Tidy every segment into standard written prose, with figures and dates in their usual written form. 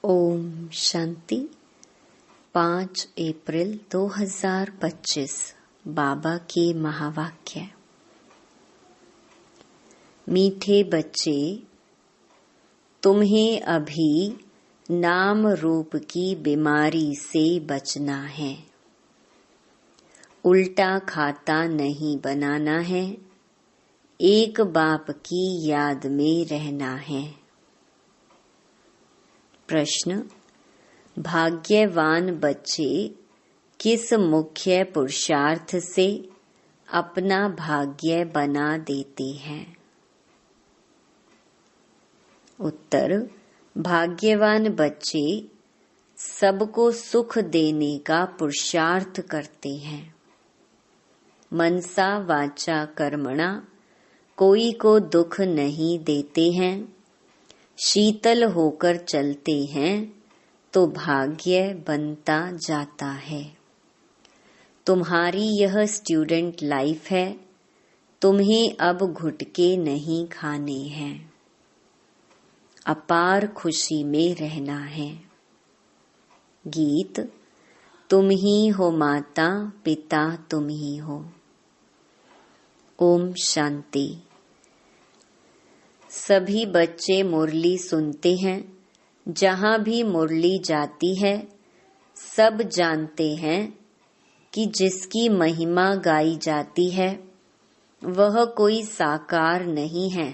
ओम शांति। 5 अप्रैल 2025 बाबा के महावाक्य। मीठे बच्चे, तुम्हें अभी नाम रूप की बीमारी से बचना है। उल्टा खाता नहीं बनाना है। एक बाप की याद में रहना है। प्रश्न: भाग्यवान बच्चे किस मुख्य पुरुषार्थ से अपना भाग्य बना देते हैं? उत्तर: भाग्यवान बच्चे सबको सुख देने का पुरुषार्थ करते हैं। मनसा वाचा कर्मणा कोई को दुख नहीं देते हैं। शीतल होकर चलते हैं तो भाग्य बनता जाता है। तुम्हारी यह स्टूडेंट लाइफ है। तुम्हें अब घुटके नहीं खाने हैं। अपार खुशी में रहना है। गीत: तुम ही हो माता पिता, तुम ही हो। ओम शांति। सभी बच्चे मुरली सुनते हैं। जहाँ भी मुरली जाती है, सब जानते हैं कि जिसकी महिमा गाई जाती है वह कोई साकार नहीं है,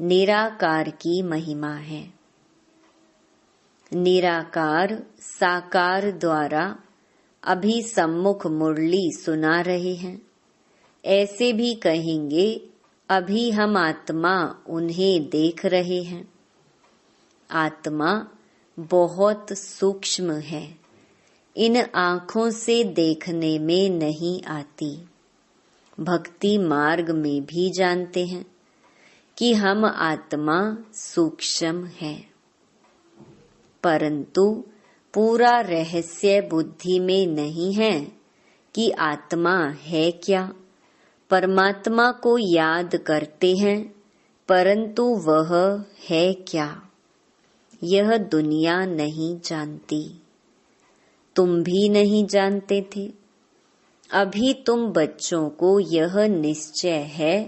निराकार की महिमा है। निराकार साकार द्वारा अभी सम्मुख मुरली सुना रहे हैं। ऐसे भी कहेंगे, अभी हम आत्मा उन्हें देख रहे हैं। आत्मा बहुत सूक्ष्म है, इन आँखों से देखने में नहीं आती। भक्ति मार्ग में भी जानते हैं कि हम आत्मा सूक्ष्म है, परंतु पूरा रहस्य बुद्धि में नहीं है कि आत्मा है क्या। परमात्मा को याद करते हैं, परंतु वह है क्या, यह दुनिया नहीं जानती। तुम भी नहीं जानते थे। अभी तुम बच्चों को यह निश्चय है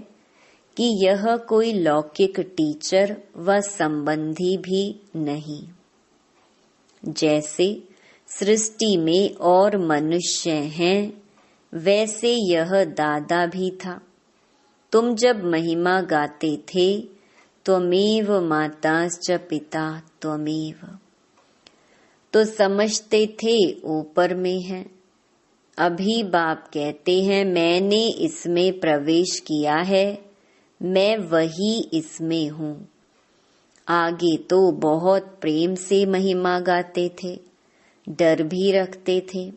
कि यह कोई लौकिक टीचर व संबंधी भी नहीं। जैसे सृष्टि में और मनुष्य हैं, वैसे यह दादा भी था। तुम जब महिमा गाते थे, त्वमेव माताश्च पिता त्वमेव, तो समझते थे ऊपर में है। अभी बाप कहते हैं, मैंने इसमें प्रवेश किया है, मैं वही इसमें हूँ। आगे तो बहुत प्रेम से महिमा गाते थे, डर भी रखते थे।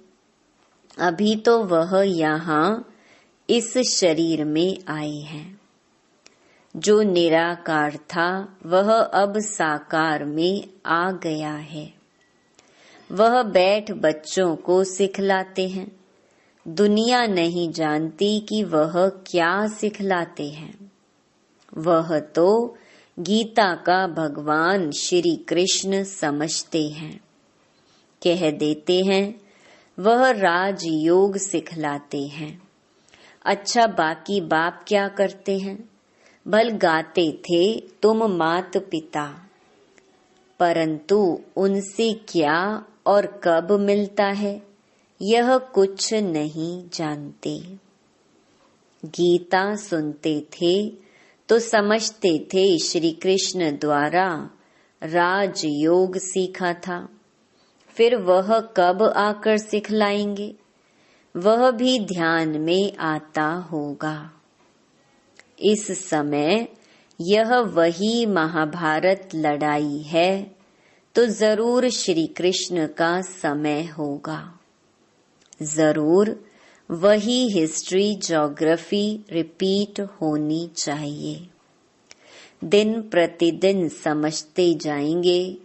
अभी तो वह यहाँ इस शरीर में आए हैं। जो निराकार था वह अब साकार में आ गया है। वह बैठ बच्चों को सिखलाते हैं। दुनिया नहीं जानती कि वह क्या सिखलाते हैं। वह तो गीता का भगवान श्री कृष्ण समझते हैं। कह देते हैं वह राजयोग सिखलाते हैं। अच्छा, बाकी बाप क्या करते हैं? भल गाते थे तुम मात पिता, परंतु उनसे क्या और कब मिलता है यह कुछ नहीं जानते। गीता सुनते थे तो समझते थे श्री कृष्ण द्वारा राजयोग सीखा था। फिर वह कब आकर सिखलाएंगे, वह भी ध्यान में आता होगा। इस समय यह वही महाभारत लड़ाई है, तो जरूर श्री कृष्ण का समय होगा। जरूर वही हिस्ट्री ज्योग्राफी रिपीट होनी चाहिए। दिन प्रतिदिन समझते जाएंगे।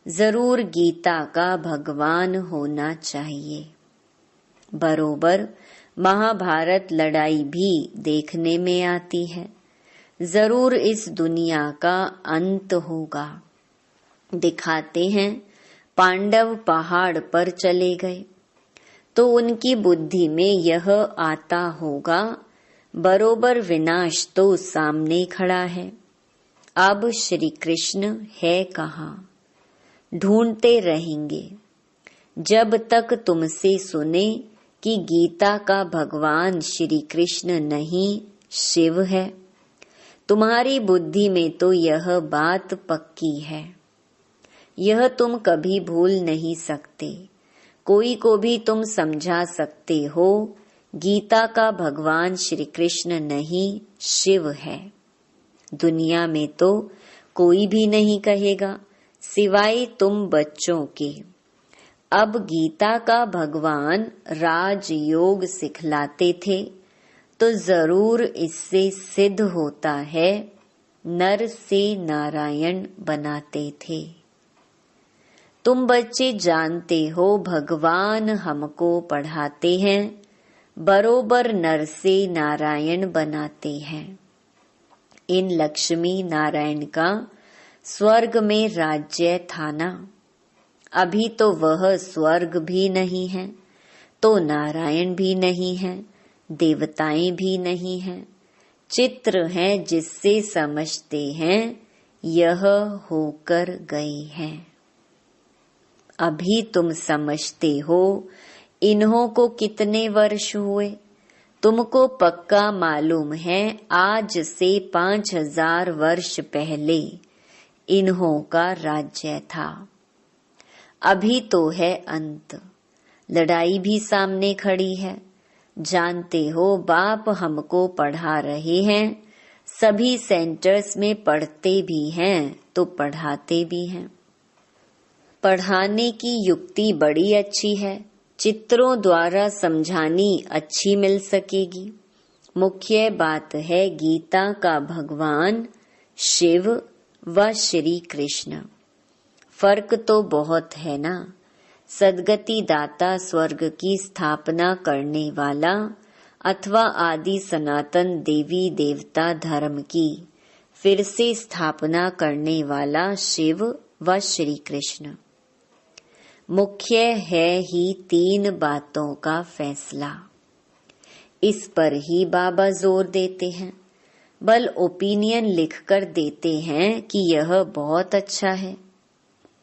जरूर गीता का भगवान होना चाहिए। बरोबर महाभारत लड़ाई भी देखने में आती है। जरूर इस दुनिया का अंत होगा। दिखाते हैं पांडव पहाड़ पर चले गए तो उनकी बुद्धि में यह आता होगा, बरोबर विनाश तो सामने खड़ा है, अब श्री कृष्ण है कहाँ? ढूंढते रहेंगे जब तक तुमसे सुने कि गीता का भगवान श्री कृष्ण नहीं शिव है। तुम्हारी बुद्धि में तो यह बात पक्की है, यह तुम कभी भूल नहीं सकते। कोई को भी तुम समझा सकते हो गीता का भगवान श्री कृष्ण नहीं शिव है। दुनिया में तो कोई भी नहीं कहेगा सिवाय तुम बच्चों के। अब गीता का भगवान राजयोग सिखलाते थे तो जरूर इससे सिद्ध होता है नर से नारायण बनाते थे। तुम बच्चे जानते हो भगवान हमको पढ़ाते हैं, बरोबर नर से नारायण बनाते हैं। इन लक्ष्मी नारायण का स्वर्ग में राज्य था ना, अभी तो वह स्वर्ग भी नहीं है, तो नारायण भी नहीं है, देवताएं भी नहीं हैं। चित्र है जिससे समझते हैं यह होकर गए हैं। अभी तुम समझते हो इन्हों को कितने वर्ष हुए। तुमको पक्का मालूम है आज से 5000 वर्ष पहले इन्हों का राज्य था। अभी तो है अंत, लड़ाई भी सामने खड़ी है। जानते हो बाप हमको पढ़ा रहे हैं, सभी सेंटर्स में पढ़ते भी हैं तो पढ़ाते भी हैं। पढ़ाने की युक्ति बड़ी अच्छी है, चित्रों द्वारा समझानी अच्छी मिल सकेगी। मुख्य बात है गीता का भगवान शिव व श्री कृष्ण। फर्क तो बहुत है ना। सद्गति दाता स्वर्ग की स्थापना करने वाला अथवा आदि सनातन देवी देवता धर्म की फिर से स्थापना करने वाला शिव व श्री कृष्ण। मुख्य है ही 3 बातों का फैसला। इस पर ही बाबा जोर देते हैं। बल ओपिनियन लिखकर देते हैं कि यह बहुत अच्छा है,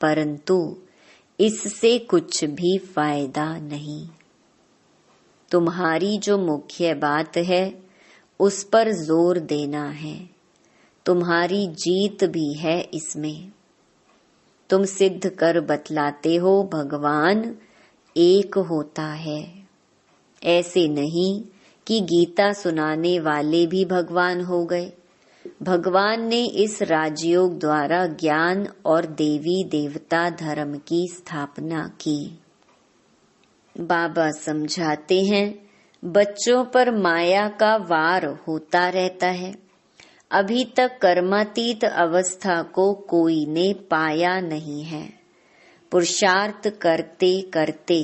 परंतु इससे कुछ भी फायदा नहीं। तुम्हारी जो मुख्य बात है उस पर जोर देना है। तुम्हारी जीत भी है इसमें। तुम सिद्ध कर बतलाते हो भगवान एक होता है। ऐसे नहीं कि गीता सुनाने वाले भी भगवान हो गए। भगवान ने इस राजयोग द्वारा ज्ञान और देवी देवता धर्म की स्थापना की। बाबा समझाते हैं बच्चों पर माया का वार होता रहता है। अभी तक कर्मातीत अवस्था को कोई ने पाया नहीं है। पुरुषार्थ करते करते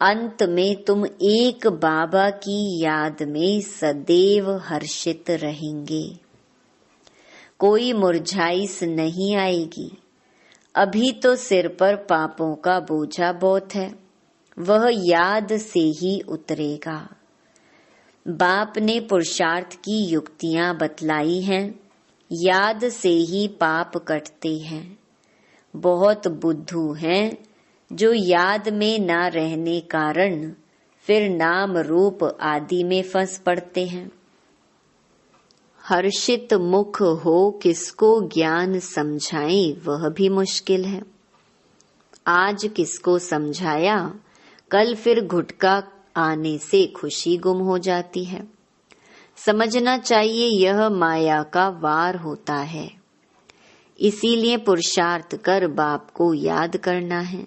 अंत में तुम एक बाबा की याद में सदैव हर्षित रहेंगे। कोई मुरझाइश नहीं आएगी। अभी तो सिर पर पापों का बोझा बहुत है, वह याद से ही उतरेगा। बाप ने पुरुषार्थ की युक्तियां बतलाई हैं, याद से ही पाप कटते हैं। बहुत बुद्धू हैं जो याद में ना रहने कारण फिर नाम रूप आदि में फंस पड़ते हैं। हर्षित मुख हो किसको ज्ञान समझाएं वह भी मुश्किल है। आज किसको समझाया, कल फिर घुटका आने से खुशी गुम हो जाती है। समझना चाहिए यह माया का वार होता है। इसीलिए पुरुषार्थ कर बाप को याद करना है।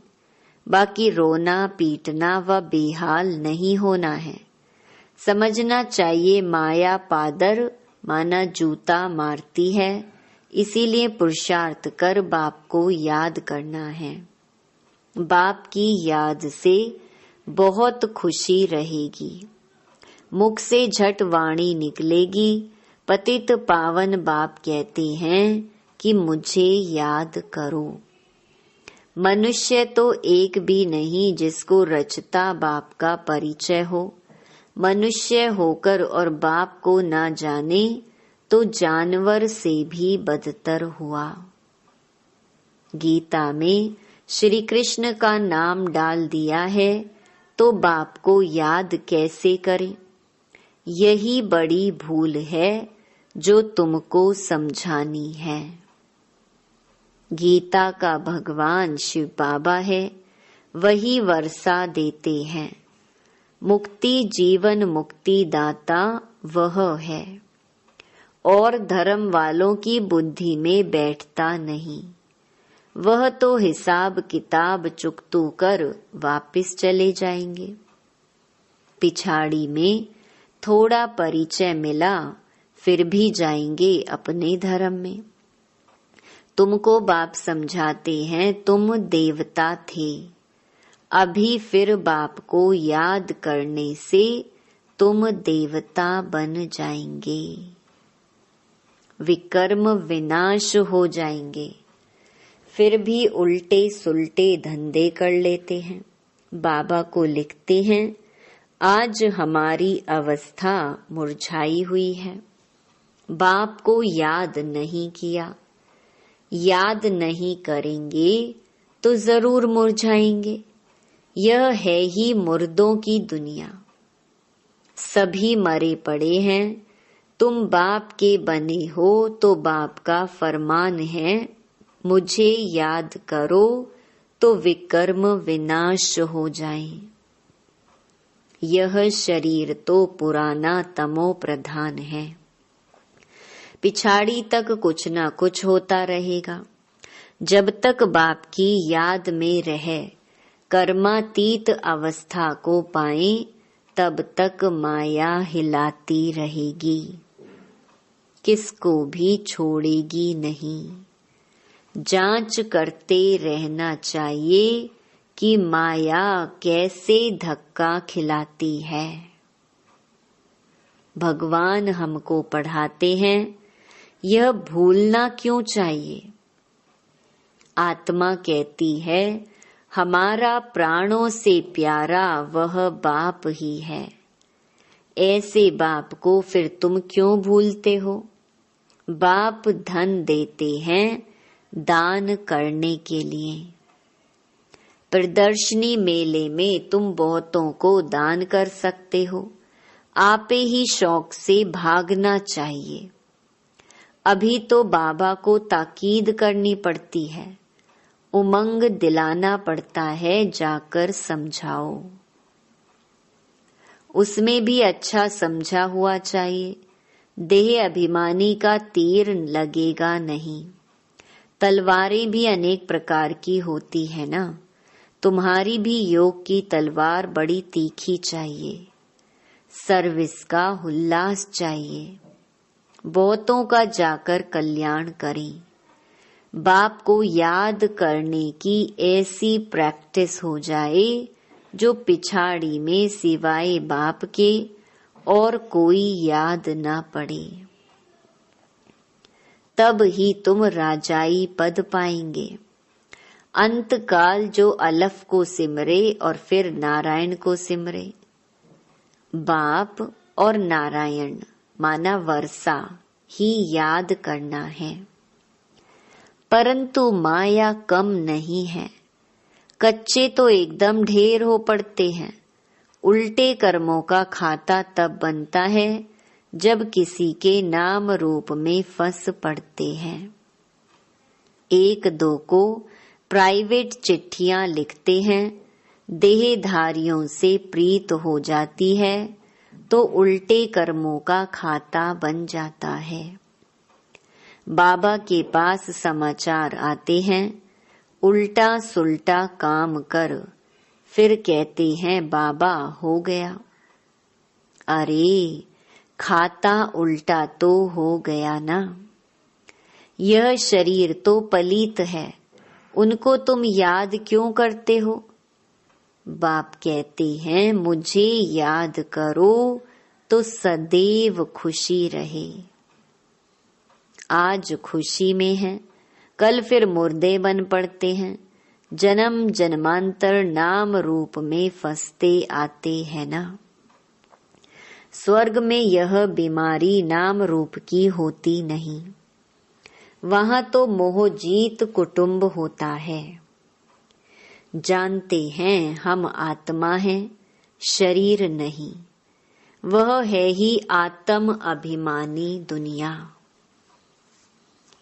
बाकी रोना पीटना व बेहाल नहीं होना है। समझना चाहिए माया पादर माना जूता मारती है, इसीलिए पुरुषार्थ कर बाप को याद करना है। बाप की याद से बहुत खुशी रहेगी। मुख से झट वाणी निकलेगी, पतित पावन बाप कहते हैं कि मुझे याद करो। मनुष्य तो एक भी नहीं जिसको रचता बाप का परिचय हो। मनुष्य होकर और बाप को ना जाने तो जानवर से भी बदतर हुआ। गीता में श्री कृष्ण का नाम डाल दिया है तो बाप को याद कैसे करें? यही बड़ी भूल है जो तुमको समझानी है। गीता का भगवान शिव बाबा है, वही वर्षा देते हैं। मुक्ति जीवन मुक्ति दाता वह है, और धर्म वालों की बुद्धि में बैठता नहीं। वह तो हिसाब किताब चुकतू कर वापिस चले जाएंगे। पिछाड़ी में थोड़ा परिचय मिला, फिर भी जाएंगे अपने धर्म में। तुमको बाप समझाते हैं तुम देवता थे, अभी फिर बाप को याद करने से तुम देवता बन जाएंगे। विकर्म विनाश हो जाएंगे। फिर भी उल्टे सुलटे धंधे कर लेते हैं। बाबा को लिखते हैं, आज हमारी अवस्था मुरझाई हुई है। बाप को याद नहीं किया। याद नहीं करेंगे तो जरूर मुरझाएंगे। यह है ही मुर्दों की दुनिया। सभी मरे पड़े हैं। तुम बाप के बने हो तो बाप का फरमान है, मुझे याद करो तो विकर्म विनाश हो जाए। यह शरीर तो पुराना तमो प्रधान है। पिछाड़ी तक कुछ न कुछ होता रहेगा। जब तक बाप की याद में रहे, कर्मातीत अवस्था को पाए, तब तक माया हिलाती रहेगी, किसको भी छोड़ेगी नहीं। जांच करते रहना चाहिए कि माया कैसे धक्का खिलाती है। भगवान हमको पढ़ाते हैं, यह भूलना क्यों चाहिए। आत्मा कहती है, हमारा प्राणों से प्यारा वह बाप ही है। ऐसे बाप को फिर तुम क्यों भूलते हो। बाप धन देते हैं दान करने के लिए। प्रदर्शनी मेले में तुम बहुतों को दान कर सकते हो। आपे ही शौक से भागना चाहिए। अभी तो बाबा को ताकीद करनी पड़ती है, उमंग दिलाना पड़ता है, जाकर समझाओ। उसमें भी अच्छा समझा हुआ चाहिए। देह अभिमानी का तीर लगेगा नहीं। तलवारें भी अनेक प्रकार की होती है ना। तुम्हारी भी योग की तलवार बड़ी तीखी चाहिए। सर्विस का उल्लास चाहिए। बहुतों का जाकर कल्याण करें। बाप को याद करने की ऐसी प्रैक्टिस हो जाए जो पिछाड़ी में सिवाय बाप के और कोई याद ना पड़े। तब ही तुम राजाई पद पाएंगे। अंत काल जो अलफ को सिमरे और फिर नारायण को सिमरे। बाप और नारायण माना वर्षा ही याद करना है। परंतु माया कम नहीं है। कच्चे तो एकदम ढेर हो पड़ते हैं। उल्टे कर्मों का खाता तब बनता है जब किसी के नाम रूप में फंस पड़ते हैं। एक दो को प्राइवेट चिट्ठियां लिखते हैं, देहधारियों से प्रीत हो जाती है तो उल्टे कर्मों का खाता बन जाता है। बाबा के पास समाचार आते हैं, उल्टा सुल्टा काम कर, फिर कहते हैं बाबा हो गया। अरे खाता उल्टा तो हो गया ना। यह शरीर तो पलीत है, उनको तुम याद क्यों करते हो। बाप कहते हैं मुझे याद करो तो सदैव खुशी रहे। आज खुशी में है, कल फिर मुर्दे बन पड़ते हैं। जन्म जन्मांतर नाम रूप में फंसते आते हैं ना। स्वर्ग में यह बीमारी नाम रूप की होती नहीं, वहां तो मोहजीत कुटुंब होता है। जानते हैं हम आत्मा हैं, शरीर नहीं, वह है ही आत्म अभिमानी दुनिया।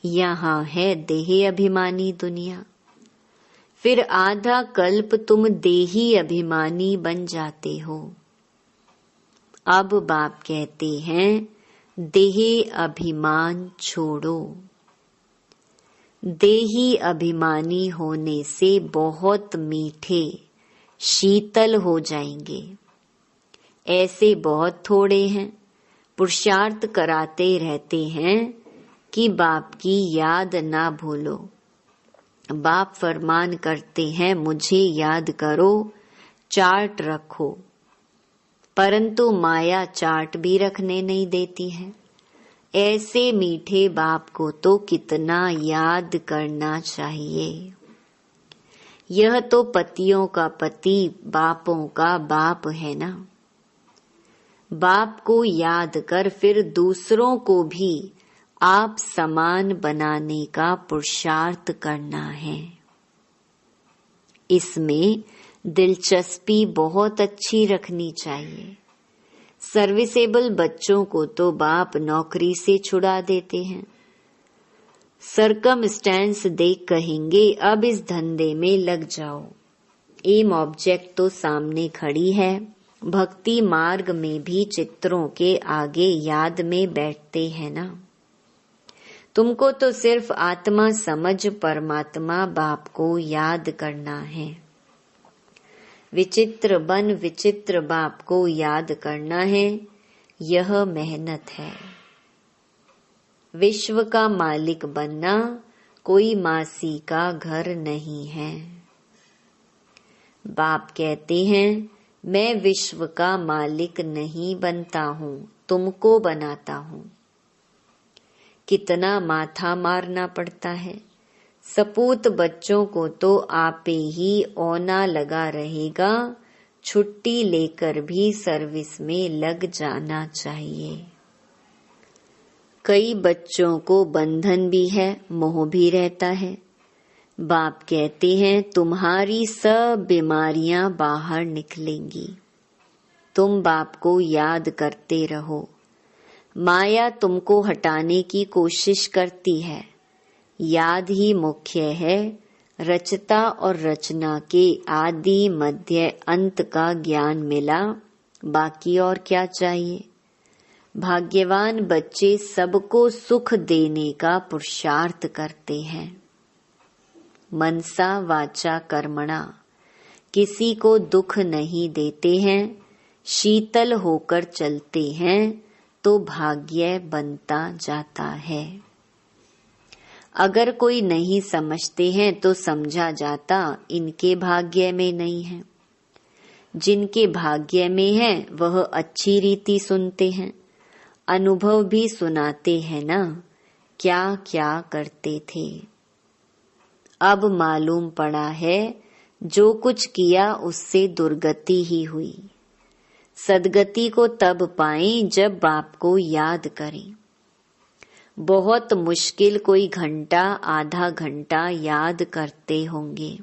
यहाँ है देही अभिमानी दुनिया। फिर आधा कल्प तुम देही अभिमानी बन जाते हो। अब बाप कहते हैं देही अभिमान छोड़ो। देही अभिमानी होने से बहुत मीठे शीतल हो जाएंगे। ऐसे बहुत थोड़े हैं, पुरुषार्थ कराते रहते हैं कि बाप की याद ना भूलो। बाप फरमान करते हैं मुझे याद करो, चार्ट रखो, परंतु माया चार्ट भी रखने नहीं देती है। ऐसे मीठे बाप को तो कितना याद करना चाहिए। यह तो पतियों का पति, बापों का बाप है ना। बाप को याद कर फिर दूसरों को भी आप समान बनाने का पुरुषार्थ करना है। इसमें दिलचस्पी बहुत अच्छी रखनी चाहिए। सर्विसेबल बच्चों को तो बाप नौकरी से छुड़ा देते हैं। सरकमस्टेंस देख कहेंगे अब इस धंधे में लग जाओ। एम ऑब्जेक्ट तो सामने खड़ी है। भक्ति मार्ग में भी चित्रों के आगे याद में बैठते हैं ना। तुमको तो सिर्फ आत्मा समझ परमात्मा बाप को याद करना है। विचित्र बन विचित्र बाप को याद करना है, यह मेहनत है। विश्व का मालिक बनना कोई मासी का घर नहीं है। बाप कहते हैं मैं विश्व का मालिक नहीं बनता हूँ, तुमको बनाता हूँ। कितना माथा मारना पड़ता है। सपूत बच्चों को तो आपे ही औना लगा रहेगा, छुट्टी लेकर भी सर्विस में लग जाना चाहिए। कई बच्चों को बंधन भी है, मोह भी रहता है। बाप कहते हैं तुम्हारी सब बीमारियां बाहर निकलेंगी। तुम बाप को याद करते रहो। माया तुमको हटाने की कोशिश करती है। याद ही मुख्य है। रचता और रचना के आदि मध्य अंत का ज्ञान मिला, बाकी और क्या चाहिए। भाग्यवान बच्चे सबको सुख देने का पुरुषार्थ करते हैं। मनसा वाचा कर्मणा, किसी को दुख नहीं देते हैं, शीतल होकर चलते हैं तो भाग्य बनता जाता है। अगर कोई नहीं समझते हैं तो समझा जाता इनके भाग्य में नहीं है। जिनके भाग्य में है वह अच्छी रीति सुनते हैं, अनुभव भी सुनाते हैं ना, क्या क्या करते थे। अब मालूम पड़ा है जो कुछ किया उससे दुर्गति ही हुई। सदगति को तब पाएं जब बाप को याद करें। बहुत मुश्किल कोई घंटा आधा घंटा याद करते होंगे,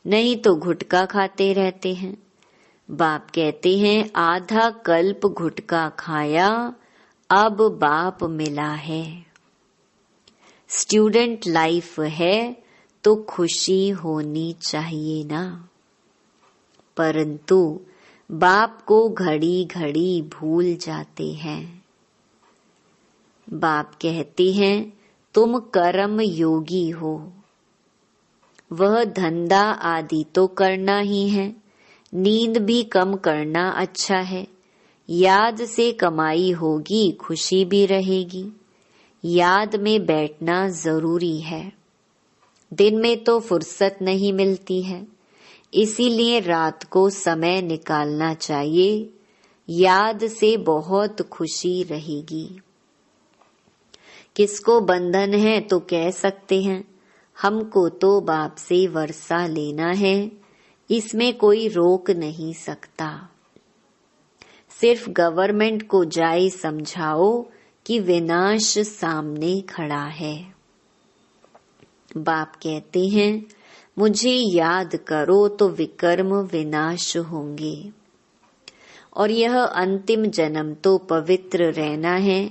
नहीं तो गुटखा खाते रहते हैं। बाप कहते हैं आधा कल्प गुटखा खाया, अब बाप मिला है। स्टूडेंट लाइफ है तो खुशी होनी चाहिए ना, परंतु बाप को घड़ी घड़ी भूल जाते हैं। बाप कहते हैं तुम कर्म योगी हो। वह धंधा आदि तो करना ही है, नींद भी कम करना अच्छा है। याद से कमाई होगी, खुशी भी रहेगी। याद में बैठना जरूरी है। दिन में तो फुर्सत नहीं मिलती है, इसीलिए रात को समय निकालना चाहिए। याद से बहुत खुशी रहेगी। किसको बंधन है तो कह सकते हैं हमको तो बाप से वर्षा लेना है, इसमें कोई रोक नहीं सकता। सिर्फ गवर्नमेंट को जाए समझाओ कि विनाश सामने खड़ा है। बाप कहते हैं मुझे याद करो तो विकर्म विनाश होंगे, और यह अंतिम जन्म तो पवित्र रहना है,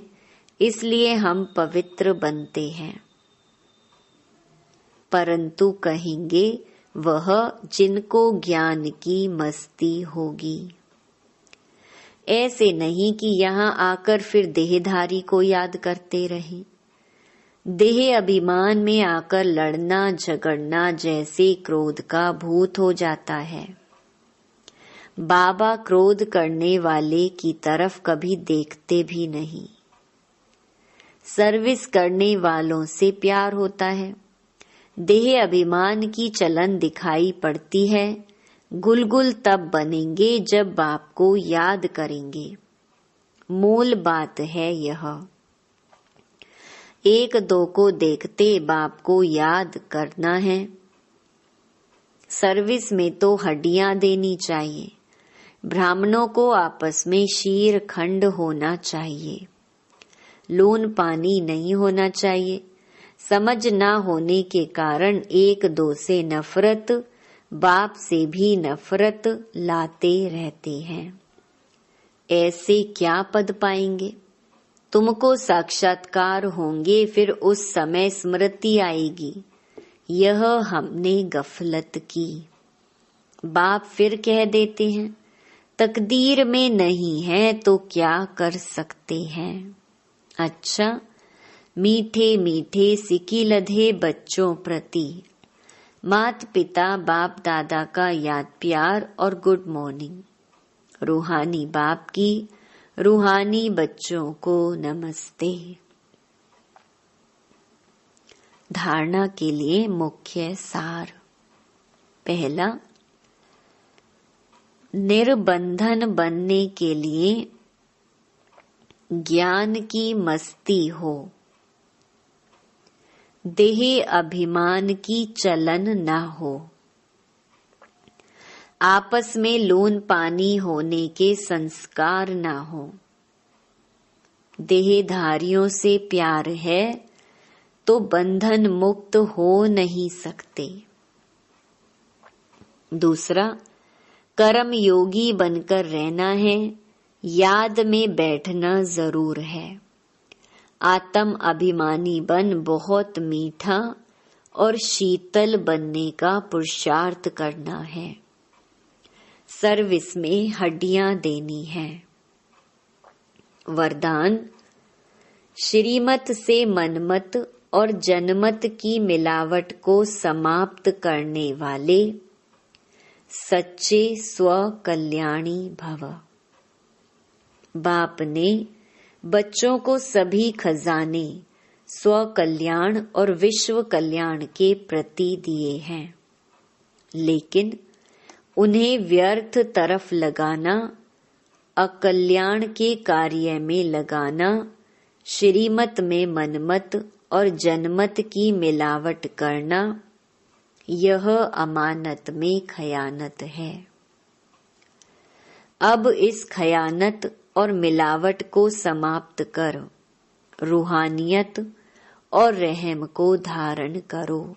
इसलिए हम पवित्र बनते हैं। परंतु कहेंगे वह जिनको ज्ञान की मस्ती होगी। ऐसे नहीं कि यहाँ आकर फिर देहधारी को याद करते रहे। देह अभिमान में आकर लड़ना झगड़ना जैसे क्रोध का भूत हो जाता है। बाबा क्रोध करने वाले की तरफ कभी देखते भी नहीं। सर्विस करने वालों से प्यार होता है। देह अभिमान की चलन दिखाई पड़ती है। गुलगुल तब बनेंगे जब बाप को याद करेंगे। मूल बात है यह। एक दो को देखते बाप को याद करना है। सर्विस में तो हड्डियां देनी चाहिए। ब्राह्मणों को आपस में शीर खंड होना चाहिए। लून पानी नहीं होना चाहिए। समझ ना होने के कारण एक दो से नफरत, बाप से भी नफरत लाते रहते हैं। ऐसे क्या पद पाएंगे? तुमको साक्षात्कार होंगे, फिर उस समय स्मृति आएगी, यह हमने गफलत की। बाप फिर कह देते हैं तकदीर में नहीं है तो क्या कर सकते हैं। अच्छा, मीठे मीठे सिकी लधे बच्चों प्रति मात पिता बाप दादा का याद प्यार और गुड मॉर्निंग। रूहानी बाप की रूहानी बच्चों को नमस्ते। धारणा के लिए मुख्य सार। पहला, निर्बंधन बनने के लिए ज्ञान की मस्ती हो। देह अभिमान की चलन न हो। आपस में लून पानी होने के संस्कार न हो। देहधारियों से प्यार है तो बंधन मुक्त हो नहीं सकते। दूसरा, कर्म योगी बनकर रहना है, याद में बैठना जरूर है। आत्म अभिमानी बन बहुत मीठा और शीतल बनने का पुरुषार्थ करना है। सर्विस में हड्डियां देनी है। वरदान, श्रीमत से मनमत और जनमत की मिलावट को समाप्त करने वाले सच्चे स्व कल्याणी भव। बाप ने बच्चों को सभी खजाने स्व कल्याण और विश्व कल्याण के प्रति दिए हैं, लेकिन उन्हें व्यर्थ तरफ लगाना, अकल्याण के कार्य में लगाना, श्रीमत में मनमत और जनमत की मिलावट करना, यह अमानत में खयानत है। अब इस खयानत और मिलावट को समाप्त कर रूहानियत और रहम को धारण करो।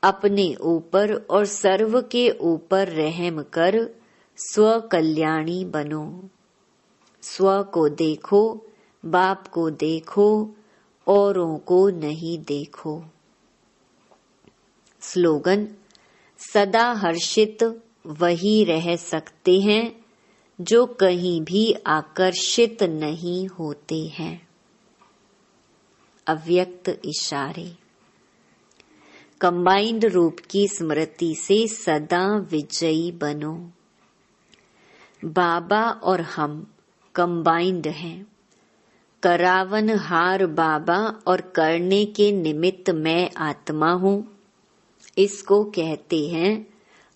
अपने ऊपर और सर्व के ऊपर रहम कर स्व कल्याणी बनो। स्व को देखो, बाप को देखो, औरों को नहीं देखो। स्लोगन, सदा हर्षित वही रह सकते हैं जो कहीं भी आकर्षित नहीं होते हैं। अव्यक्त इशारे। कंबाइंड रूप की स्मृति से सदा विजयी बनो। बाबा और हम कंबाइंड हैं। करावन हार बाबा और करने के निमित्त मैं आत्मा हूँ। इसको कहते हैं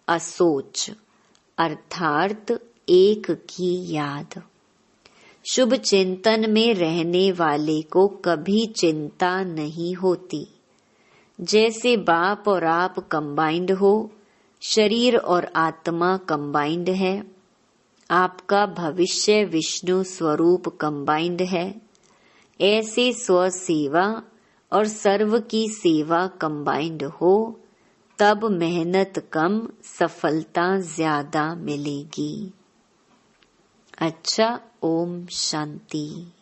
असोच, अर्थात एक की याद। शुभ चिंतन में रहने वाले को कभी चिंता नहीं होती। जैसे बाप और आप कंबाइंड हो, शरीर और आत्मा कंबाइंड है। आपका भविष्य विष्णु स्वरूप कंबाइंड है। ऐसे स्व सेवा और सर्व की सेवा कंबाइंड हो, तब मेहनत कम, सफलता ज्यादा मिलेगी। अच्छा, ओम शांति।